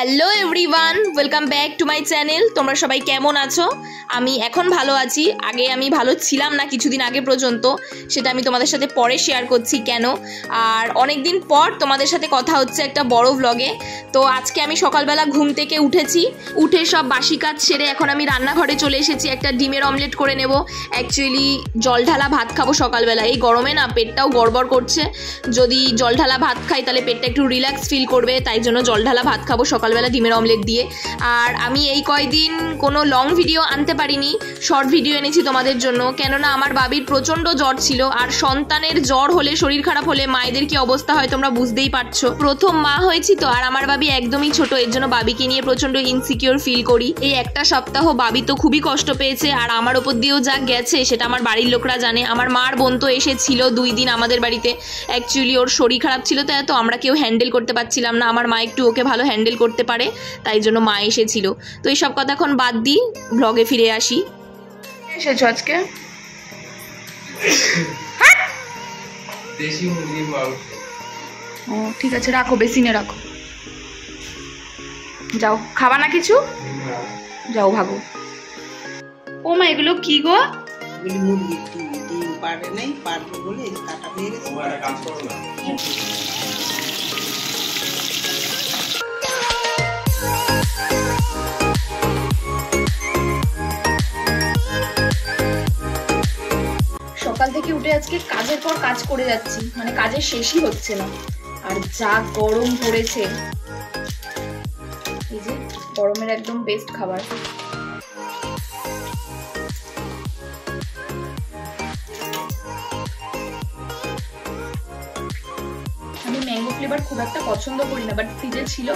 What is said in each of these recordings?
Hello everyone, welcome back to my channel. তোমরা সবাই কেমন আছো? আমি এখন ভালো আছি। আগে আমি ভালো ছিলাম না কিছুদিন আগে পর্যন্ত, সেটা আমি তোমাদের সাথে পরে শেয়ার করছি কেন। আর অনেক দিন পর তোমাদের সাথে কথা হচ্ছে একটা বড় ভ্লগে। তো আজকে আমি সকালবেলা ঘুম থেকে উঠে সব বাসি কাজ সেরে এখন আমি রান্নাঘরে চলে এসেছি। একটা ডিমের অমলেট করে নেব। অ্যাকচুয়ালি জল ঢালা ভাত খাবো সকালবেলা। এই গরমে না পেটটাও গড়বড় করছে। যদি জল ঢালা ভাত খাই তাহলে পেটটা একটু রিল্যাক্স ফিল করবে, তাই জন্য জল ঢালা ভাত খাবো সকালবেলা ডিমের অমলেট দিয়ে। আর আমি এই কয়দিন কোনো লং ভিডিও আনতে পারিনি, শর্ট ভিডিও এনেছি তোমাদের জন্য। কেননা আমার বাবির প্রচণ্ড জ্বর ছিল, আর সন্তানের জ্বর হলে, শরীর খারাপ হলে মায়েদের কি অবস্থা হয় তোমরা বুঝতেই পারছো। প্রথম মা হয়েছি তো, আর আমার বাবি একদমই ছোট, এর জন্য বাবিকে নিয়ে প্রচণ্ড ইনসিকিউর ফিল করি। এই একটা সপ্তাহ বাবি তো খুবই কষ্ট পেয়েছে, আর আমার ওপর দিয়েও যা গেছে সেটা আমার বাড়ির লোকরা জানে। আমার মার বোন তো এসেছিল 2 দিন আমাদের বাড়িতে। অ্যাকচুয়ালি ওর শরীর খারাপ ছিল, তো এত আমরা কেউ হ্যান্ডেল করতে পারছিলাম না। আমার মা একটু ওকে ভালো হ্যান্ডেল করতে পারে, তাই জন্য মা এসেছিল। তো এইসব কথা এখন বাদ দিই, ব্লগে ফিরে আসি। এসেছো আজকে? দেশি মুরগির মাংস। ও ঠিক আছে, রাখো, বেসিনে রাখো। যাও, খাবা না কিছু? যাও ভাগো। ও মা, এগুলো কি গো? এগুলি মুরগির ডিম পারে নাই, পারবো বলে কাটা হয়ে গেছে। কাজ করো না। সকাল থেকে উঠে আজকে কাজের পর কাজ করে যাচ্ছি, মানে কাজের শেষই হচ্ছে না। আর যা গরম পড়েছে, এই যে গরমের একদম বেস্ট খাবার। আমি ম্যাঙ্গো ফ্লেভার খুব একটা পছন্দ করি না, বাট ফ্রিজে ছিল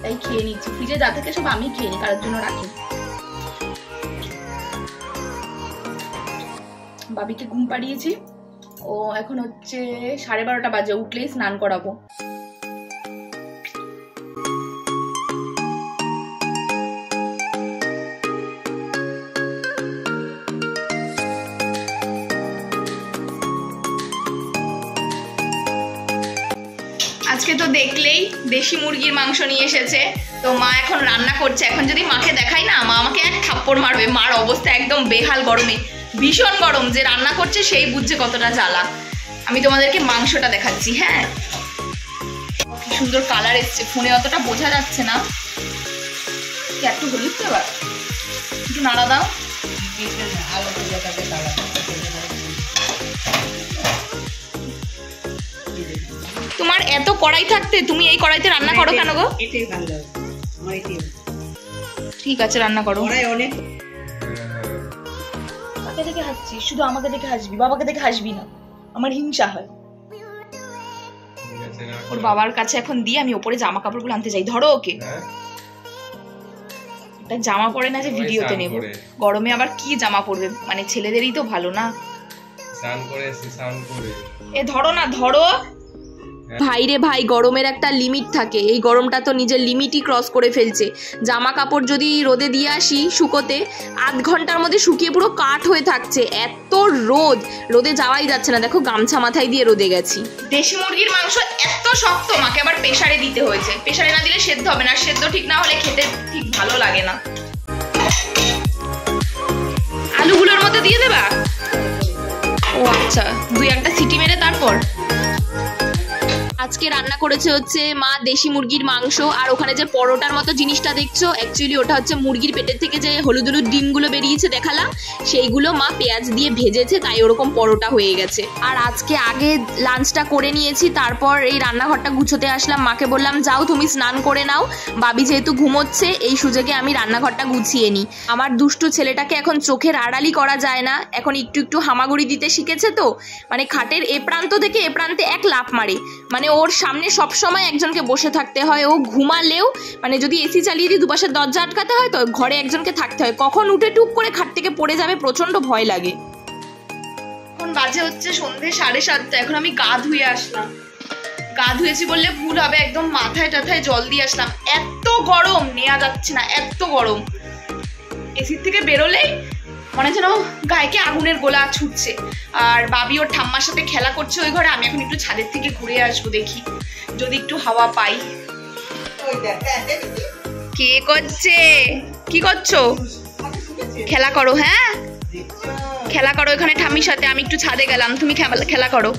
তাই খেয়ে নিচ্ছি। ফ্রিজে যা থাকে সব আমি খেয়ে নিই, কারোর জন্য রাখি। বাবিকে ঘুম পাড়িয়েছি, ও এখন হচ্ছে 12:30 বাজে। উঠলেই স্নান করাবো। আজকে তো দেখলেই দেশি মুরগির মাংস নিয়ে এসেছে, তো মা এখন রান্না করছে। এখন যদি মাকে দেখাই না, মা আমাকে এক থাপ্পড় মারবে। মার অবস্থা একদম বেহাল, গরমে ভীষণ গরম। যে রান্না করছে সেই বুঝছে কতটা জ্বালা। আমি তোমাদেরকে মাংসটা দেখাচ্ছি। হ্যাঁ, কি সুন্দর কালার এসছে, ফোনে অতটা বোঝা যাচ্ছে না। একটু হলুদ তো, এবার একটু নাড়া দাও। তোমার এত কড়াই থাকতে তুমি এই কড়াইতে রান্না করো কেন গো? এটাই ভালো লাগে আমার, এটাই। ঠিক আছে, রান্না করো। কড়াই অনেক। কাকে দেখে হাসছিস? শুধু আমাকে দেখে হাসবি, বাবাকে দেখে হাসবি না, আমার হিংসা হয়। ওর বাবার কাছে এখন দিয়ে আমি ওপরে জামা কাপড়গুলো আনতে যাই। ধরো ওকে। একটা জামা পরে না যে ভিডিওতে নেব। গরমে আবার কি জামা পরবে, মানে ছেলেদেরই তো ভালো না। এ ধরো না, ধরো। ভাই রে ভাই, গরমের একটা লিমিট থাকে। এই গরমটা তো নিজের লিমিটই ক্রস করে ফেলছে। জামা কাপড় যদি রোদে দিয়ে আসি শুকোতে, আধ ঘন্টার মধ্যে শুকিয়ে পুরো কাঠ হয়ে থাকছে। এত রোদ, রোদে যাওয়াই যাচ্ছে না। দেখো, গামছা মাথায় দিয়ে রোদে গেছি। দেশি মুরগির মাংস এত শক্ত, মাকে আবার প্রেসারে দিতে হয়েছে। প্রেসারে না দিলে সেদ্ধ হবে না, সেদ্ধ ঠিক না হলে খেতে ঠিক ভালো লাগে না। আলুগুলোর মধ্যে দিয়ে দেবা? ও আচ্ছা, 2-1টা সিটি মেরে তারপর। আজকে রান্না করেছে হচ্ছে মা দেশি মুরগির মাংস। আর ওখানে যে পরোটার মতো জিনিসটা দেখছো, অ্যাকচুয়ালি ওটা হচ্ছে মুরগির পেটের থেকে যে হলুদ হলুদ ডিমগুলো বেরিয়েছে দেখালাম, সেইগুলো মা পেঁয়াজ দিয়ে ভেজেছে, তাই ওরকম পরোটা হয়ে গেছে। আর আজকে আগে লাঞ্চটা করে নিয়েছি, তারপর এই রান্নাঘরটা গুছোতে আসলাম। মাকে বললাম যাও তুমি স্নান করে নাও, বাবি যেহেতু ঘুমোচ্ছে, এই সুযোগে আমি রান্নাঘরটা গুছিয়ে নিই। আমার দুষ্টু ছেলেটাকে এখন চোখের আড়ালি করা যায় না। এখন একটু একটু হামাগুড়ি দিতে শিখেছে তো, মানে খাটের এ প্রান্ত থেকে এ প্রান্তে এক লাফ মারে। মানে ওর সামনে সবসময় একজনকে বসে থাকতে হয়। ও ঘুমালেও, মানে যদি এসি চালিয়ে দিই দুপাশের দরজা আটকাতে হয়, তো ঘরে একজনকে থাকতে হয়। কখন উঠে টুক করে খাট থেকে পড়ে যাবে, প্রচন্ড ভয় লাগে। এখন বাজে হচ্ছে সন্ধ্যে 7:30। এখন আমি গা ধুয়ে আসলাম। গা ধুয়েছি বললে ভুল হবে, একদম মাথায় টাথায় জল দিয়ে আসলাম। এত গরম, নেওয়া যাচ্ছে না, এত গরম। এসির থেকে বেরোলেই মনে যেন গায়ে আগুনের গোলা ছুটছে। আর বাবি ওর ঠাম্মার সাথে খেলা করছে ওই ঘরে। আমি এখন একটু ছাদের থেকে ঘুরে আসবো, দেখি যদি একটু হাওয়া পাই। কে করছে? কি করছো? খেলা করো, হ্যাঁ খেলা করো এখানে ঠাম্মির সাথে। আমি একটু ছাদে গেলাম, তুমি খেলা করো।